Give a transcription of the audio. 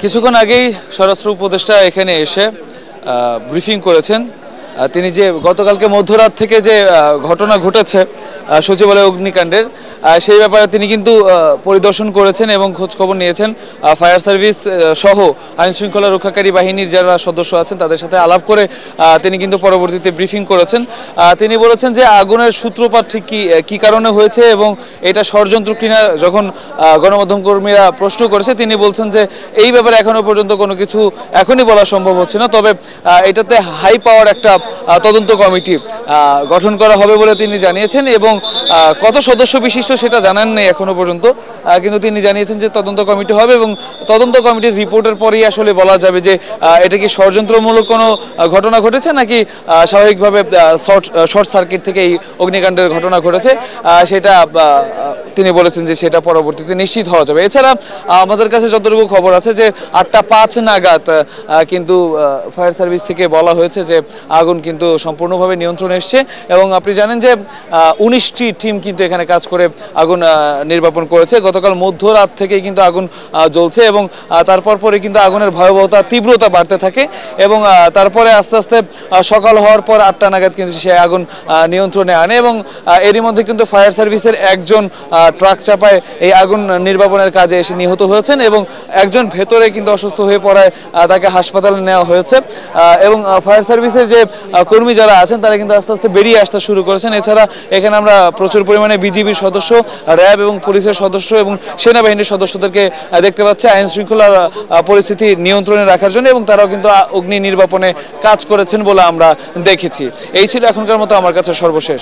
কিছুক্ষণ আগেই স্বরাষ্ট্র উপদেষ্টা এখানে এসে ব্রিফিং করেছেন। তিনি যে গতকালকে মধ্যরাত থেকে যে ঘটনা ঘটেছে সচিবালয় অগ্নিকাণ্ডের, সেই ব্যাপারে তিনি কিন্তু পরিদর্শন করেছেন এবং খোঁজখবর নিয়েছেন। ফায়ার সার্ভিস সহ আইনশৃঙ্খলা রক্ষাকারী বাহিনীর যারা সদস্য আছেন তাদের সাথে আলাপ করে তিনি কিন্তু পরবর্তীতে ব্রিফিং করেছেন। তিনি বলেছেন যে আগুনের সূত্রপাত ঠিক কী কারণে হয়েছে এবং এটা ষড়যন্ত্র কিনা যখন গণমাধ্যম কর্মীরা প্রশ্ন করেছে, তিনি বলছেন যে এই ব্যাপারে এখনো পর্যন্ত কোনো কিছু এখনই বলা সম্ভব হচ্ছে না, তবে এটাতে হাই পাওয়ার একটা তদন্ত কমিটি গঠন করা হবে বলে তিনি জানিয়েছেন এবং কত সদস্য বিশিষ্ট সেটা জানান নেই এখনো পর্যন্ত, কিন্তু তিনি জানিয়েছেন যে তদন্ত কমিটি হবে এবং তদন্ত কমিটির রিপোর্টের পরেই আসলে বলা যাবে যে এটা কি ষড়যন্ত্রমূলক কোনো ঘটনা ঘটেছে নাকি স্বাভাবিকভাবে শর্ট সার্কিট থেকে এই অগ্নিকাণ্ডের ঘটনা ঘটেছে। সেটা তিনি বলেছেন যে সেটা পরবর্তীতে নিশ্চিত হওয়া যাবে। এছাড়া আমাদের কাছে যতটুকু খবর আছে যে 8টা 5 নাগাদ কিন্তু ফায়ার সার্ভিস থেকে বলা হয়েছে যে আগুন কিন্তু সম্পূর্ণভাবে নিয়ন্ত্রণে এসছে এবং আপনি জানেন যে 19টি টিম কিন্তু এখানে কাজ করে আগুন নির্বাপন করেছে। গতকাল মধ্যরাত থেকেই কিন্তু আগুন জ্বলছে এবং তারপর পরে কিন্তু আগুনের ভয়াবহতা তীব্রতা বাড়তে থাকে এবং তারপরে আস্তে আস্তে সকাল হওয়ার পর 8টা নাগাদ কিন্তু সে আগুন নিয়ন্ত্রণে আনে এবং এরই মধ্যে কিন্তু ফায়ার সার্ভিসের একজন ট্রাক চাপায় এই আগুন নির্বাপনের কাজে এসে নিহত হয়েছেন এবং একজন ভেতরে কিন্তু অসুস্থ হয়ে পড়ায় তাকে হাসপাতালে নেওয়া হয়েছে এবং ফায়ার সার্ভিসের যে কর্মী যারা আছেন তারা কিন্তু আস্তে আস্তে বেরিয়ে আসতে শুরু করেছেন। এছাড়া এখানে আমরা প্রচুর পরিমাণে বিজিবির সদস্য, র্যাব এবং পুলিশের সদস্য এবং সেনাবাহিনীর সদস্যদেরকে দেখতে পাচ্ছি আইন শৃঙ্খলা পরিস্থিতি নিয়ন্ত্রণে রাখার জন্য এবং তারাও কিন্তু অগ্নি নির্বাপনে কাজ করেছেন বলে আমরা দেখেছি। এই ছিল এখনকার মতো আমার কাছে সর্বশেষ।